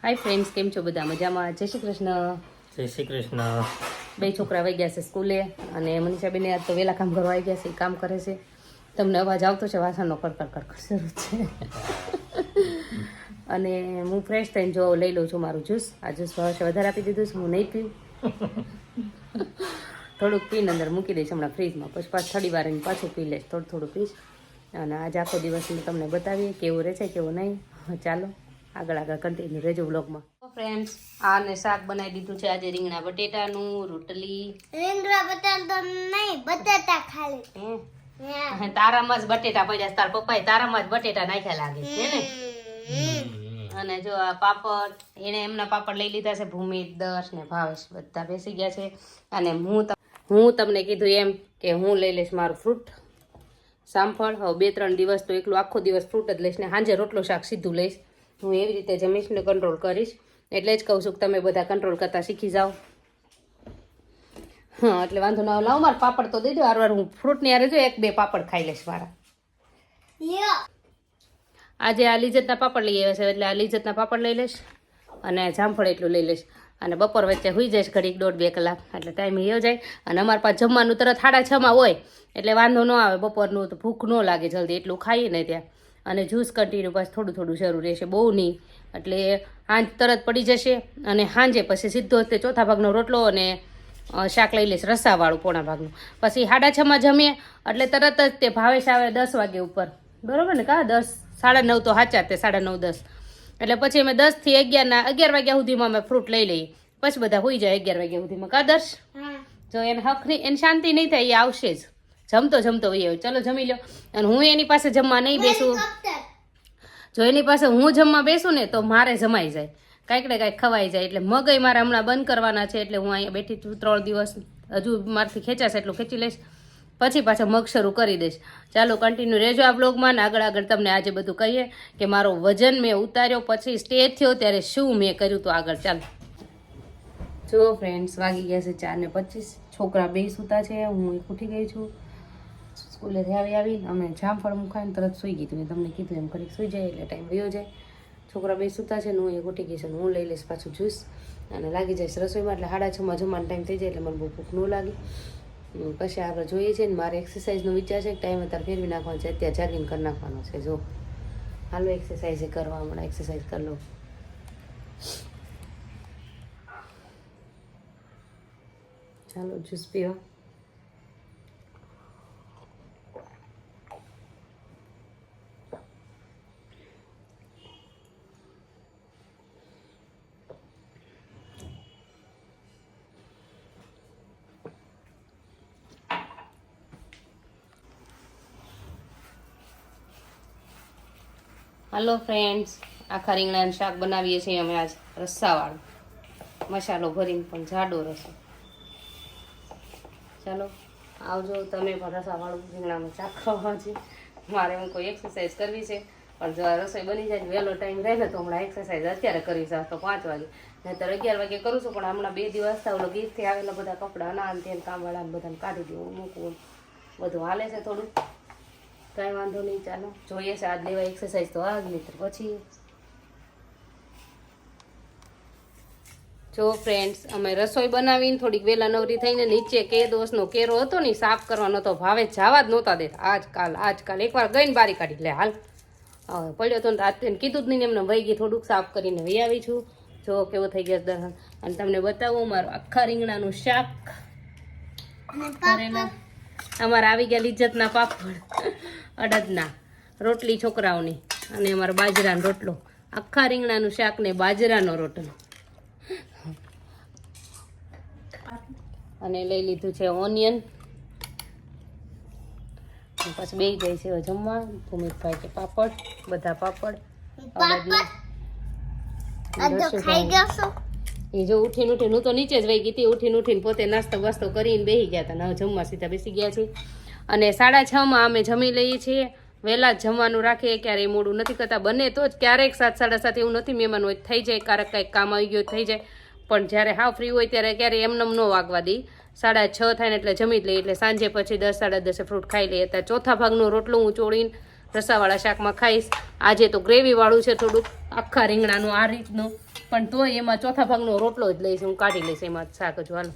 Hi friends, કેમ છો બધા? મજામાં? જય શ્રી કૃષ્ણ. જય શ્રી કૃષ્ણ. બે છોકરા વહી ગયા છે સ્કૂલે અને મનીષાબેન આજ તો વહેલા કામ કરવા આવી ગયા છે, કામ કરે છે. તમને અવાજ આવતો છે વાસણનો કડકડ શરૂ છે. અને હું ફ્રેશ થઈને જો લઈ લઉં છું મારું જ્યુસ. આ જ્યુસ વધારે આપી દીધું છે, હું નહીં પીવું. થોડુંક પીને અંદર મૂકી દઈશ હમણાં ફ્રીજમાં, પછી પાછું થોડી વાર એને પાછું પી લઈશ, થોડું પીશ. અને આજે આખો દિવસ તમને બતાવીએ કેવું રહેશે કેવું નહીં. ચાલો આગળ કન્ટિન્યુ રહેજો વ્લોગમાં. ફ્રેન્ડ્સ, આને શાક બનાવી દીધું છે આજે રીંગણા બટેટાનું, રોટલી. રીંગણા બટાટા નહીં, બટાટા ખાલી. તારામાં જ બટેટા પડ્યા, તાર પપ્પાએ તારામાં જ બટેટા નાખ્યા લાગે છે ને. અને જો આ પાપડ, એને એમના પાપડ લઈ લીધા છે, ભૂમિ, દર્શ ને ભાવેશ બધા બેસી ગયા છે. અને હું તમને કીધું એમ કે હું લઈ લઈશ મારું ફ્રૂટ સાંફળ. હવે 2-3 દિવસ તો એકલું આખો દિવસ ફ્રૂટ જ લઈશ ને સાંજે રોટલો શાક સીધું લઈશ. હું એવી રીતે જમીશ ને કંટ્રોલ કરીશ. એટલે જ કહું છું કે તમે બધા કંટ્રોલ કરતા શીખી જાઓ. હા, એટલે વાંધો ના લાવો. મારા પાપડ તો દઈ દો વાર હું ફ્રૂટની યારે જો 1-2 પાપડ ખાઈ લઈશ મારા. આજે આ લિજ્જતના પાપડ લઈ આવ્યા છે, એટલે આ લિજ્જતના પાપડ લઈ લઈશ અને જામફળ એટલું લઈ લઈશ. અને બપોર વચ્ચે હોઈ જઈશ ઘડીક 1.5-2 કલાક, એટલે ટાઈમ યો જાય. અને અમારે પાસે જમવાનું તરત 6:30 હોય, એટલે વાંધો ન આવે. બપોરનું તો ભૂખ ન લાગે જલ્દી, એટલું ખાઈએ ને ત્યાં. અને જ્યુસ કન્ટિન્યુ પાછું થોડું જરૂર રહેશે, બહુ નહીં. એટલે સાંજ તરત પડી જશે. અને સાંજે પછી સીધો તે ચોથા ભાગનો રોટલો અને શાક લઈ લઈશ રસાવાળું પોણા ભાગનું. પછી 6:30 જમીએ એટલે તરત જ તે ભાવેશ આવે 10 વાગે ઉપર, બરોબર ને? કા 10, 9:30 તો સાચા, તે 9:30 10. એટલે પછી અમે 10 થી 11 વાગ્યા સુધીમાં અમે ફ્રૂટ લઈ લઈએ. પછી બધા હોઈ જાય 11 વાગ્યા સુધીમાં. કા દર્શ? જો એને હકની એને શાંતિ નહીં થાય, એ આવશે જ જમતો હોય. ચલો જમી લો. અને હું એની પાસે જમવા નહીં બેસું. જો એની પાસે હું જમવા બેસું ને તો મારે જમાઈ જાય, કાંઈક ને કાંઈક ખવાઈ જાય. એટલે મગઈ મારે હમણાં બંધ કરવાના છે, એટલે હું અહીંયા બેઠી છું 3 દિવસ. હજુ મારથી ખેંચાશે એટલું ખેંચી લઈશ, પછી પાછા મગ શરૂ કરી દઈશ. ચાલો કન્ટિન્યુ રહેજો આ બ્લોગમાં. આગળ તમને આજે બધું કહીએ કે મારો વજન મેં ઉતાર્યો પછી સ્ટેજ થયો ત્યારે શું મેં કર્યું તો આગળ. ચાલો જો ફ્રેન્ડ્સ, વાગી ગયા છે 4:25. છોકરા 2 સૂતા છે, હું એક ઉઠી ગઈ છું. સ્કૂલેથી આવીને અમે જામફળ મુકાઈને તરત સૂઈ ગઈ. મેં તમને કીધું એમ ઘડીક સૂઈ જાય એટલે ટાઈમ વયો જાય. છોકરા 2 સૂતા છે ને હું એક ઉઠી ગઈ છું. હું લઈ લઈશ પાછું જ્યુસ અને લાગી જઈશ રસોઈમાં. એટલે 6:30 જમવાનો ટાઈમ થઈ જાય, એટલે મને બહુ ભૂખ ન લાગી. પછી આપણે જોઈએ છે ને, મારે એક્સરસાઇઝનો વિચાર છે કે ટાઈમ અત્યારે ફેરવી નાખવાનો છે, અત્યારે જાગીને કરી નાખવાનો છે. જો હાલો એક્સરસાઇઝ કરવા, હમણાં એક્સરસાઇઝ કરી લો. ચાલો જ્યુસ પીવા. હાલો ફ્રેન્ડ્સ, આખા રીંગણાનું શાક બનાવીએ છીએ અમે આજ રસ્સાવાળું, મસાલો ભરીને પણ જાડો રસો. ચાલો આવજો તમે પણ રસાવાળું રીંગણાનું શાક ખાવા છે. મારે હું કોઈ એક્સરસાઇઝ કરવી છે, પણ જો આ રસોઈ બની જાય વહેલો ટાઈમ રહે ને તો હમણાં એક્સરસાઇઝ અત્યારે કરવી છે તો 5 વાગે, નહીંતર 11 વાગે કરું છું. પણ હમણાં 2 દિવસ થયા, ઓલો ગીરથી આવેલા બધા કપડાં ના તેને કામવાળાને બધાને કાઢી દેવું, મૂકવું, બધું હાલે છે થોડું. કાંઈ વાંધો નહીં, ચાલો જોઈએ છે આજ લેવા એક્સરસાઇઝ તો આજ, નહીં પછી. જો ફ્રેન્ડ્સ, અમે રસોઈ બનાવીને થોડીક વહેલા નવરી થઈને નીચે કેદોસનો કેરો હતો ને સાફ કરવાનો હતો. ભાવે જવા જ નહોતા દેતા. આજકાલ એકવાર ગઈને બારી કાઢી લે હાલ પડ્યો હતો ને રાતે કીધું જ નહીં, એમને વહી ગઈ. થોડુંક સાફ કરીને વહી આવી છું. જો કેવો થઈ ગયો દર્શન. અને તમને બતાવું મારું આખા રીંગણાનું શાક. અમારે આવી ગયા લિજ્જતના પાપડ, અડદના રોટલી છોકરાઓની, અને અમારો બાજરાનો રોટલો. આખા રીંગણાનું શાક ને બાજરાનો રોટલો. અને લઈ લીધું છે ઓનિયન. પછી બે જાય છે જમવા. ભૂમિકભાઈ કે પાપડ, બધા પાપડ એ જો ઉઠીને હું તો નીચે જ વહી ગઈ હતી. ઉઠીને પોતે નાસ્તો વાસ્તો કરીને બેસી ગયા હતા. હવે જમવા સીધા બેસી ગયા છે. અને 6:30 અમે જમી લઈએ છીએ. વહેલા જ જમવાનું રાખીએ, ક્યારેય મોડું નથી કરતા. બને તો જ ક્યારેક 7, 7:30 એવું નથી, મહેમાન હોય થઈ જાય, ક્યારેક કંઈક કામ આવી ગયું થઈ જાય. પણ જ્યારે હાવ ફ્રી હોય ત્યારે ક્યારેય એમનેમ ન વાગવા દઈ. 6:30 થાય ને એટલે જમી જ લઈએ. એટલે સાંજે પછી 10, 10:30 ફ્રૂટ ખાઈ લઈએ. અત્યારે ચોથા ભાગનો રોટલો હું ચોળીને રસાવાળા શાકમાં ખાઈશ. આજે તો ગ્રેવીવાળું છે થોડુંક, આખા રીંગણાનું આ રીતનું, પણ તોય એમાં ચોથા ભાગનો રોટલો જ લઈશ, હું કાઢી લઈશ એમાં શાક જ. હાલો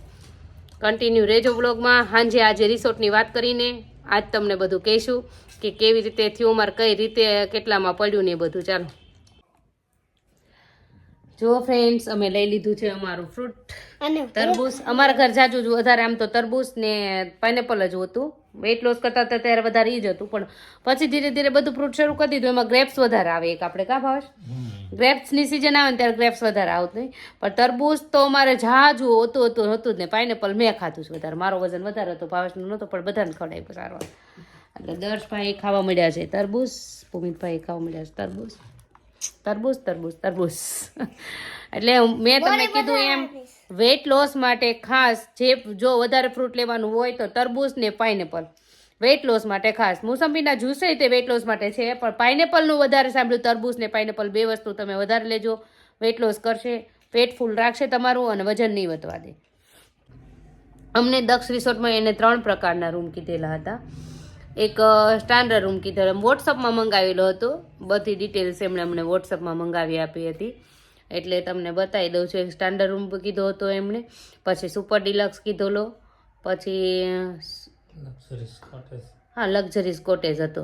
કન્ટિન્યુ રહેજો બ્લોગમાં. સાંજે આજે રિસોર્ટની વાત કરીને આજ તમને બધું કહીશું કે કેવી રીતે થયું, મારે કઈ રીતે કેટલામાં પડ્યું ને એ બધું. ચાલો જો ફ્રેન્ડ્સ, અમે લઈ લીધું છે અમારું ફ્રૂટ અને તરબૂચ. અમારા ઘર જાજુ જ વધારે આમ તો તરબૂચ ને પાઇનેપલ જ હતું. વેઇટ લોસ કરતા હતા ત્યારે વધારે એ જ હતું, પણ પછી ધીરે ધીરે બધું ફ્રૂટ શરૂ કરી દીધું. એમાં ગ્રેપ્સ વધારે આવે. એક આપણે કા ભાવેશ, ગ્રેપ્સની સિઝન આવે ને ત્યારે ગ્રેપ્સ વધારે આવતું નહીં, પણ તરબૂચ તો અમારે જાજુ હતું જ ને. પાઇનેપલ મેં ખાધું છે વધારે, મારો વજન વધારે હતો, ભાવેશનું નહોતો, પણ બધાને ખવડાવ્યું સારવાર. એટલે દર્શભાઈ ખાવા મળ્યા છે તરબૂચ, ભૂમિતભાઈ ખાવા મળ્યા છે તરબૂચ. એટલે મેં તમને કીધું એમ, વેઇટ લોસ માટે ખાસ જો વધારે ફ્રૂટ લેવાનું હોય તો તરબૂચ ને પાઇનેપલ વેઇટ લોસ માટે ખાસ. મોસંબીના જ્યુસ તે વેઇટ લોસ માટે છે, પણ પાઇનેપલનું વધારે સાંભળ્યું. તરબૂચ ને પાઇનેપલ બે વસ્તુ તમે વધારે લેજો, વેઇટ લોસ કરશે, પેટ ફૂલ રાખશે તમારું અને વજન નહીં વધવા દે. અમને દક્ષ રિસોર્ટમાં એને 3 પ્રકારના રૂમ કીધેલા હતા. એક સ્ટાન્ડર્ડ રૂમ કીધેલો, વોટ્સઅપમાં મંગાવેલો હતો. બધી ડિટેલ્સ એમણે અમને વોટ્સઅપમાં મંગાવી આપી હતી, એટલે તમને બતાવી દઉં છું. એક સ્ટાન્ડર્ડ રૂમ કીધો હતો એમણે, પછી સુપર ડિલક્સ કીધેલો, પછી હા લક્ઝરીઝ કોટેજ હતો.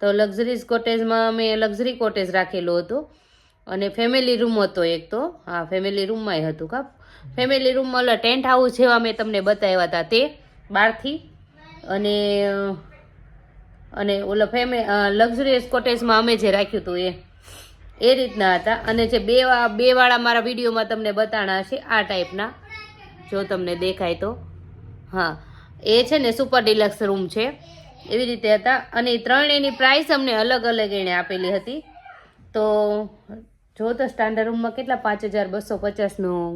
તો લક્ઝરીઝ કોટેજમાં અમે લક્ઝરી કોટેજ રાખેલો હતો, અને ફેમિલી રૂમ હતો એક. તો હા ફેમિલી રૂમમાંય હતું કા. ફેમિલી રૂમમાં ઓલા ટેન્ટ હાઉસ જેવા મેં તમને બતાવ્યા હતા તે બહારથી, અને ઓલા લક્ઝરીયસ કોટેજમાં અમે જે રાખ્યું હતું એ રીતના હતા. અને જે બે વાળા મારા વિડીયોમાં તમને બતાણા છે આ ટાઈપના, જો તમને દેખાય તો, હા એ છે ને સુપર ડિલક્સ રૂમ છે, એવી રીતે હતા. અને એ ત્રણેયની પ્રાઇસ અમને અલગ અલગ એણે આપેલી હતી. તો જો તો સ્ટાન્ડર્ડ રૂમમાં કેટલા 5250નું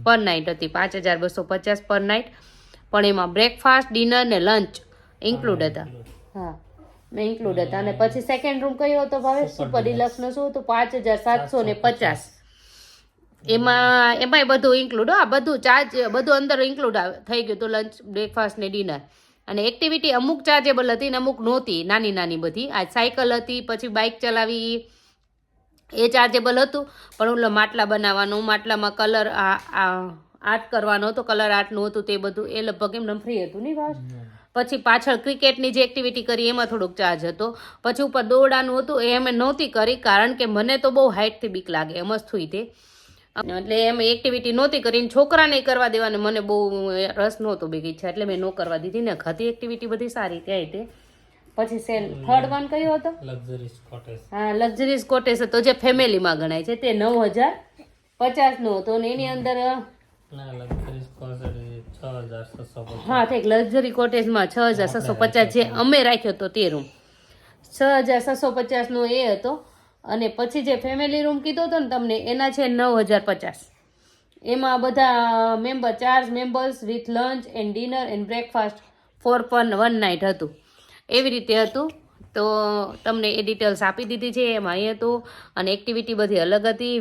પર નાઇટ હતી, 5250 પર નાઇટ, પણ એમાં બ્રેકફાસ્ટ, ડિનર ને લંચ ઇન્ક્લુડ હતા. હા મેં ઇન્ક્લુડ હતા. અને પછી સેકન્ડ રૂમ કયો હતો ભાવે, સુપર ડિલક્સનો શું હતું 5750. એમાંય બધું ઇન્ક્લુડ, હા બધું ચાર્જ બધું અંદર ઇન્ક્લુડ થઈ ગયું હતું, લંચ, બ્રેકફાસ્ટ ને ડિનર. અને એક્ટિવિટી અમુક ચાર્જેબલ હતી ને અમુક નહોતી, નાની નાની બધી. આ સાયકલ હતી, પછી બાઇક ચલાવી એ ચાર્જેબલ હતું, પણ ઓલો માટલા બનાવવાનું, માટલામાં કલર આર્ટ કરવાનો હતો, કલર આર્ટનું હતું તે બધું, એ લગભગ એમને ફ્રી હતું નહીં ભાવ. પછી પાછળ ક્રિકેટની જે એક્ટિવિટી કરી એમાં થોડોક ચાર્જ હતો. પછી ઉપર દોરડાનું હતું, એ અમે નહોતી કરી, કારણ કે મને તો બહુ હાઇટથી બીક લાગે, એમ જ થયું તે, એટલે એમ એક્ટિવિટી નહોતી કરીને છોકરાને કરવા દેવાને મને બહુ રસ નહોતો બીક ઈચ્છા, એટલે મેં ન કરવા દીધી ને. હતી એક્ટિવિટી બધી સારી ત્યાં તે. પછી થર્ડ વન કયો હતો, લક્ઝરીઝ કોટેજ. હા લક્ઝરીઝ કોટેજ હતો, જે ફેમિલીમાં ગણાય છે, તે 9050નો હતો. અને એની અંદર હા ઠીક, લક્ઝરી કોટેજમાં 6750 જે અમે રાખ્યો હતો તે રૂમ 6750નો એ હતો. અને પછી જે ફેમિલી રૂમ કીધો હતો ને તમને, એના છે 9050. એમાં બધા member, 4 members with lunch and dinner and breakfast 4 પર 1 નાઇટ હતું, એવી રીતે હતું. તો તમને એ ડિટેલ્સ આપી દીધી છે. એમાં એ હતું, અને એક્ટિવિટી બધી અલગ હતી.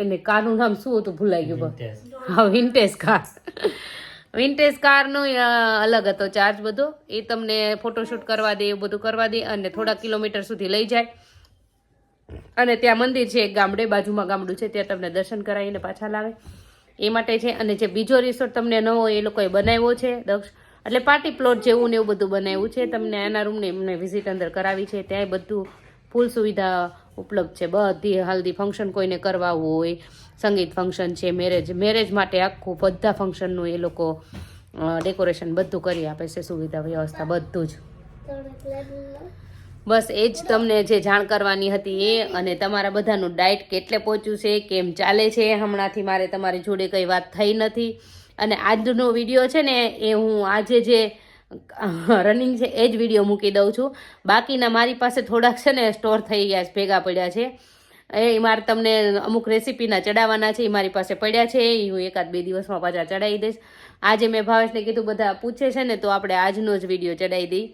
એને કારનું નામ શું હતું ભૂલાઈ ગયું. હા વિન્ટેજ કાર. વિન્ટેજ કારનો અલગ હતો ચાર્જ બધો. એ તમને ફોટોશૂટ કરવા દે, એવું બધું કરવા દે, અને થોડા કિલોમીટર સુધી લઈ જાય. અને ત્યાં મંદિર છે એક ગામડે, બાજુમાં ગામડું છે, ત્યાં તમને દર્શન કરાવીને પાછા લાવે એ માટે છે. અને જે બીજો રિસોર્ટ તમને નવો એ લોકોએ બનાવ્યો છે દક્ષ, એટલે પાર્ટી પ્લોટ જેવું ને એવું બધું બનાવ્યું છે. તમને આના રૂમને એમને વિઝિટ અંદર કરાવી છે. ત્યાંય બધું ફૂલ સુવિધા ઉપલબ્ધ છે. બધી હલ્દી ફંક્શન કોઈને કરવા હોય, સંગીત ફંક્શન છે, મેરેજ માટે આખું બધા ફંક્શનનું એ લોકો ડેકોરેશન બધું કરી આપે છે, સુવિધા વ્યવસ્થા બધું જ. બસ એ જ તમને જે જાણ કરવાની હતી એ. અને તમારા બધાનું ડાયટ કેટલે પહોંચ્યું છે, કેમ ચાલે છે, હમણાંથી મારે તમારી જોડે કંઈ વાત થઈ નથી. અને આજનો વિડીયો છે ને એ હું આજે જે રનિંગ છે એ જ વિડીયો મૂકી દઉં છું. બાકીના મારી પાસે થોડાક છે ને સ્ટોર થઈ ગયા છે, ભેગા પડ્યા છે. એ મારે તમને અમુક રેસીપીના ચડાવવાના છે, એ મારી પાસે પડ્યા છે, એ હું 1-2 દિવસમાં પાછા ચડાવી દઈશ. આજે મેં ભાવેશને કીધું બધા પૂછે છે ને, તો આપણે આજનો જ વિડીયો ચડાવી દઈ.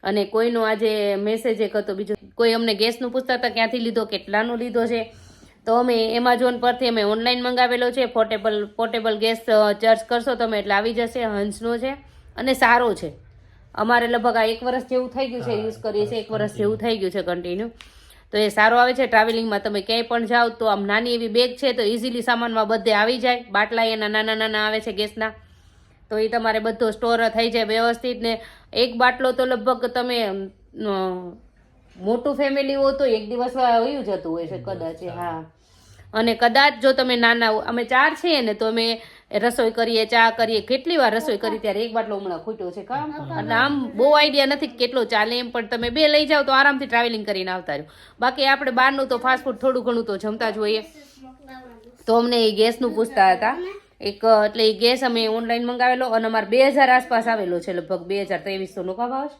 અને કોઈનો આજે મેસેજ એક હતો બીજો, કોઈ અમને ગેસનું પૂછતા હતા ક્યાંથી લીધો, કેટલાનો લીધો છે. તો અમે એમેઝોન પરથી અમે ઓનલાઈન મંગાવેલો છે. પોર્ટેબલ ગેસ સર્ચ કરશો તમે એટલે આવી જશે. હંસનો છે અને સારો છે. અમારે લગભગ આ 1 વર્ષ જેવું થઈ ગયું છે યુઝ કરીએ છીએ, 1 વર્ષ જેવું થઈ ગયું છે કન્ટિન્યુ. તો એ સારો આવે છે ટ્રાવેલિંગમાં. તમે ક્યાંય પણ જાઓ તો આમ નાની એવી બેગ છે તો ઇઝીલી સામાનમાં બધે આવી જાય. બાટલા એના નાના નાના આવે છે ગેસના, તો એ તમારે બધો સ્ટોર થઈ જાય વ્યવસ્થિત. ને એક બાટલો તો લગભગ તમે મોટું ફેમિલી હો તો એક દિવસ વયું જતું હોય છે કદાચ. હા, અને કદાચ જો તમે નાના, અમે 4 છીએ ને તો અમે રસોઈ કરીએ, ચા કરીએ, કેટલી વાર રસોઈ કરી ત્યારે એક બાટલો હમણાં ખૂટ્યો છે કામ. અને આમ બહુ આઈડિયા નથી કે કેટલો ચાલે એમ, પણ તમે 2 લઈ જાઓ તો આરામથી ટ્રાવેલિંગ કરીને આવતા રહ્યો. બાકી આપણે બહારનું તો ફાસ્ટ ફૂડ થોડું ઘણું તો જમતા જ હોઈએ. તો અમને એ ગેસનું પૂછતા હતા એટલે એ ગેસ અમે ઓનલાઈન મંગાવેલો અને અમારે 2000 આસપાસ આવેલો છે, લગભગ 2300 નો ભાવ છે.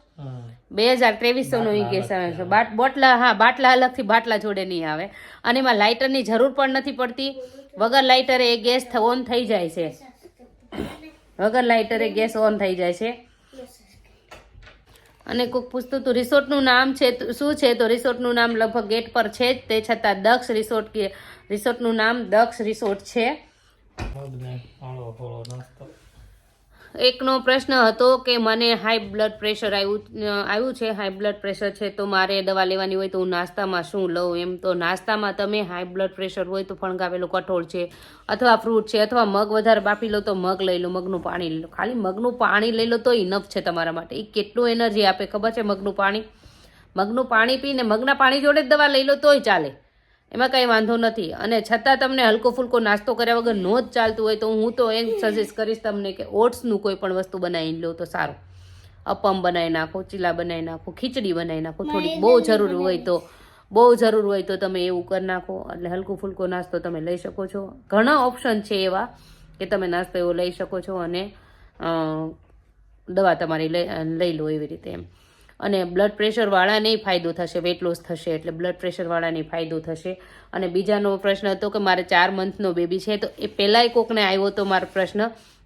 2300 નો એ ગેસ આવે છે. બોટલા, હા બાટલા અલગથી બાટલા જોડે નહીં આવે. અને એમાં લાઇટરની જરૂર પણ નથી પડતી. વગર લાઇટરે એ ગેસ ઓન થઈ જાય છે. વગર લાઇટરે ગેસ ઓન થઈ જાય છે. અને કોઈક પૂછતું હતું રિસોર્ટનું નામ છે શું છે, તો રિસોર્ટનું નામ લગભગ ગેટ પર છે જ, તે છતાં દક્ષ રિસોર્ટ કે રિસોર્ટનું નામ દક્ષ રિસોર્ટ છે. એકનો પ્રશ્ન હતો કે મને હાઈ બ્લડ પ્રેશર આવ્યું છે, હાઈ બ્લડ પ્રેશર છે તો મારે દવા લેવાની હોય તો હું નાસ્તામાં શું લઉં એમ. તો નાસ્તામાં તમે હાઈ બ્લડ પ્રેશર હોય તો ફણગાવેલું કઠોળ છે અથવા ફ્રૂટ છે અથવા મગ વધારે બાફી લો તો મગ લઈ લો, મગનું પાણી લઈ લો. ખાલી મગનું પાણી લઈ લો તો ઇનફ છે તમારા માટે. એ કેટલું એનર્જી આપે ખબર છે મગનું પાણી. મગનું પાણી પીને મગના પાણી જોડે જ દવા લઈ લો તોય ચાલે, એમાં કંઈ વાંધો નથી. અને છતાં તમને હલકો ફૂલકો નાસ્તો કર્યા વગર નો જ ચાલતું હોય તો હું તો એમ સજેસ્ટ કરીશ તમને કે ઓટ્સનું કોઈ પણ વસ્તુ બનાવી લો તો સારું. અપમ બનાવી નાખો, ચીલા બનાવી નાખો, ખીચડી બનાવી નાખો, થોડીક બહુ જરૂર હોય તો તમે એવું કરી નાખો. એટલે હલકો ફૂલકો નાસ્તો તમે લઈ શકો છો. ઘણા ઓપ્શન છે એવા કે તમે નાસ્તો એવો લઈ શકો છો અને દવા તમારી લઈ લો એવી રીતે એમ. અને બ્લડ પ્રેશરવાળાને ફાયદો થશે, વેટ લોસ થશે, એટલે બ્લડ પ્રેશરવાળાને ફાયદો થશે. અને બીજાનો પ્રશ્ન હતો કે મારે 4 મંથનો બેબી છે, તો એ પહેલાંય કોકને આવ્યો હતો મારો પ્રશ્ન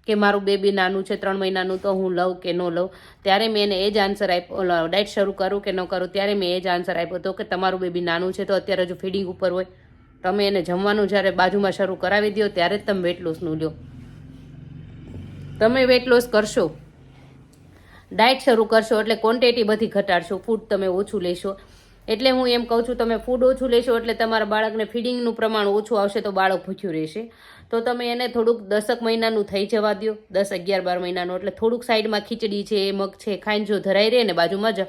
કે મારું બેબી નાનું છે 3 મહિનાનું, તો હું લઉં કે ન લઉં. ત્યારે મેં એને એ જ આન્સર આપ્યો, ડાયટ શરૂ કરું કે ન કરું, ત્યારે મેં એ જ આન્સર આપ્યો હતો કે તમારું બેબી નાનું છે તો અત્યારે જો ફીડિંગ ઉપર હોય, તમે એને જમવાનું જ્યારે બાજુમાં શરૂ કરાવી દો ત્યારે જ તમે વેટ લોસનું લો. તમે વેટ લોસ કરશો, ડાયટ શરૂ કરશો એટલે ક્વોન્ટિટી બધી ઘટાડશો, ફૂડ તમે ઓછું લેશો. એટલે હું એમ કહું છું તમે ફૂડ ઓછું લેશો એટલે તમારા બાળકને ફીડિંગનું પ્રમાણ ઓછું આવશે તો બાળક ભૂખ્યું રહેશે. તો તમે એને થોડુંક 10 મહિનાનું થઈ જવા દો, 10, 11, 12 મહિનાનું. એટલે થોડુંક સાઈડમાં ખીચડી છે, મગ છે ખાઈને જો ધરાઈ રહે ને બાજુમાં જ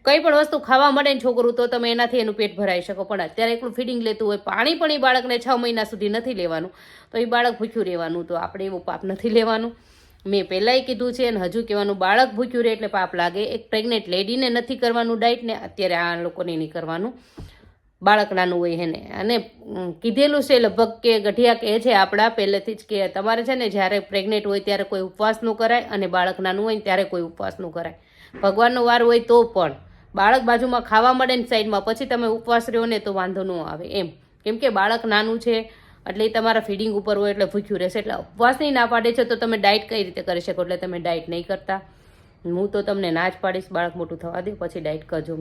કંઈ પણ વસ્તુ ખાવા મળે ને છોકરું તો તમે એનાથી એનું પેટ ભરાઈ શકો. પણ અત્યારે એકલું ફીડિંગ લેતું હોય, પાણી પણ એ બાળકને 6 મહિના સુધી નથી લેવાનું, તો એ બાળક ભૂખ્યું રહેવાનું. તો આપણે એવું પાપ નથી લેવાનું. મેં પહેલાંય કીધું છે અને હજુ કહેવાનું, બાળક ભૂખ્યું રહે એટલે પાપ લાગે. એક પ્રેગ્નેન્ટ લેડીને નથી કરવાનું ડાયટ, ને અત્યારે આ લોકોને નહીં કરવાનું, બાળક નાનું હોય એને. અને કીધેલું છે લગભગ કે ગઢિયા કહે છે આપણા પહેલેથી જ કે તમારે છે ને જ્યારે પ્રેગ્નેન્ટ હોય ત્યારે કોઈ ઉપવાસ ન કરાય અને બાળક નાનું હોય ને ત્યારે કોઈ ઉપવાસ ન કરાય. ભગવાનનો વાર હોય તો પણ બાળક બાજુમાં ખાવા મળે ને સાઈડમાં, પછી તમે ઉપવાસ રહ્યો ને તો વાંધો ન આવે એમ. કેમ કે બાળક નાનું છે એટલે એ તમારા ફીડિંગ ઉપર હોય એટલે ભૂખ્યું રહેશે. એટલે ઉપવાસની ના પાડે છે તો તમે ડાયટ કઈ રીતે કરી શકો? એટલે તમે ડાયટ નહીં કરતા. હું તો તમને ના જ પાડીશ, બાળક મોટું થવા દે પછી ડાયટ કરજો.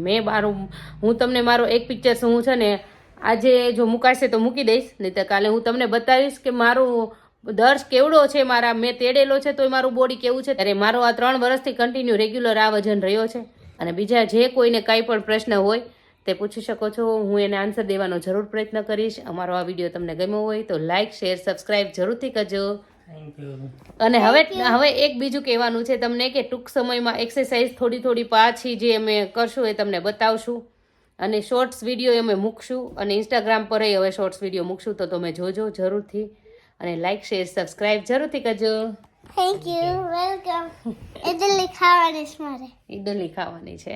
હું તમને મારો એક પિક્ચર હું છે ને આજે જો મુકાશે તો મૂકી દઈશ, નહીં તો કાલે હું તમને બતાવીશ કે મારું દર્શ કેવડો છે, મારા મેં તેડેલો છે તો મારું બોડી કેવું છે. અરે મારો આ 3 વર્ષથી કન્ટિન્યુ રેગ્યુલર આ વજન રહ્યો છે. અને બીજા જે કોઈને કાંઈ પણ પ્રશ્ન હોય તે પૂછી શકો છો, હું એને આન્સર દેવાનો જરૂર પ્રયત્ન કરીશ. અમારો આ વિડીયો તમને ગમ્યો હોય તો લાઇક, શેર, સબસ્ક્રાઇબ જરૂરથી કરજો. અને હવે એક બીજું કહેવાનું છે તમને કે ટૂંક સમયમાં એક્સરસાઇઝ થોડી પાછી જે અમે કરશું એ તમને બતાવશું. અને શોર્ટ્સ વિડીયો અમે મૂકશું અને ઇન્સ્ટાગ્રામ પર હવે શોર્ટ્સ વિડીયો મૂકશું, તો તમે જોજો જરૂરથી. અને લાઇક, શેર, સબસ્ક્રાઇબ જરૂરથી કરજો. Thank you, welcome. ઇડલી ખાવાની છે મારે. ઇડલી ખાવાની છે.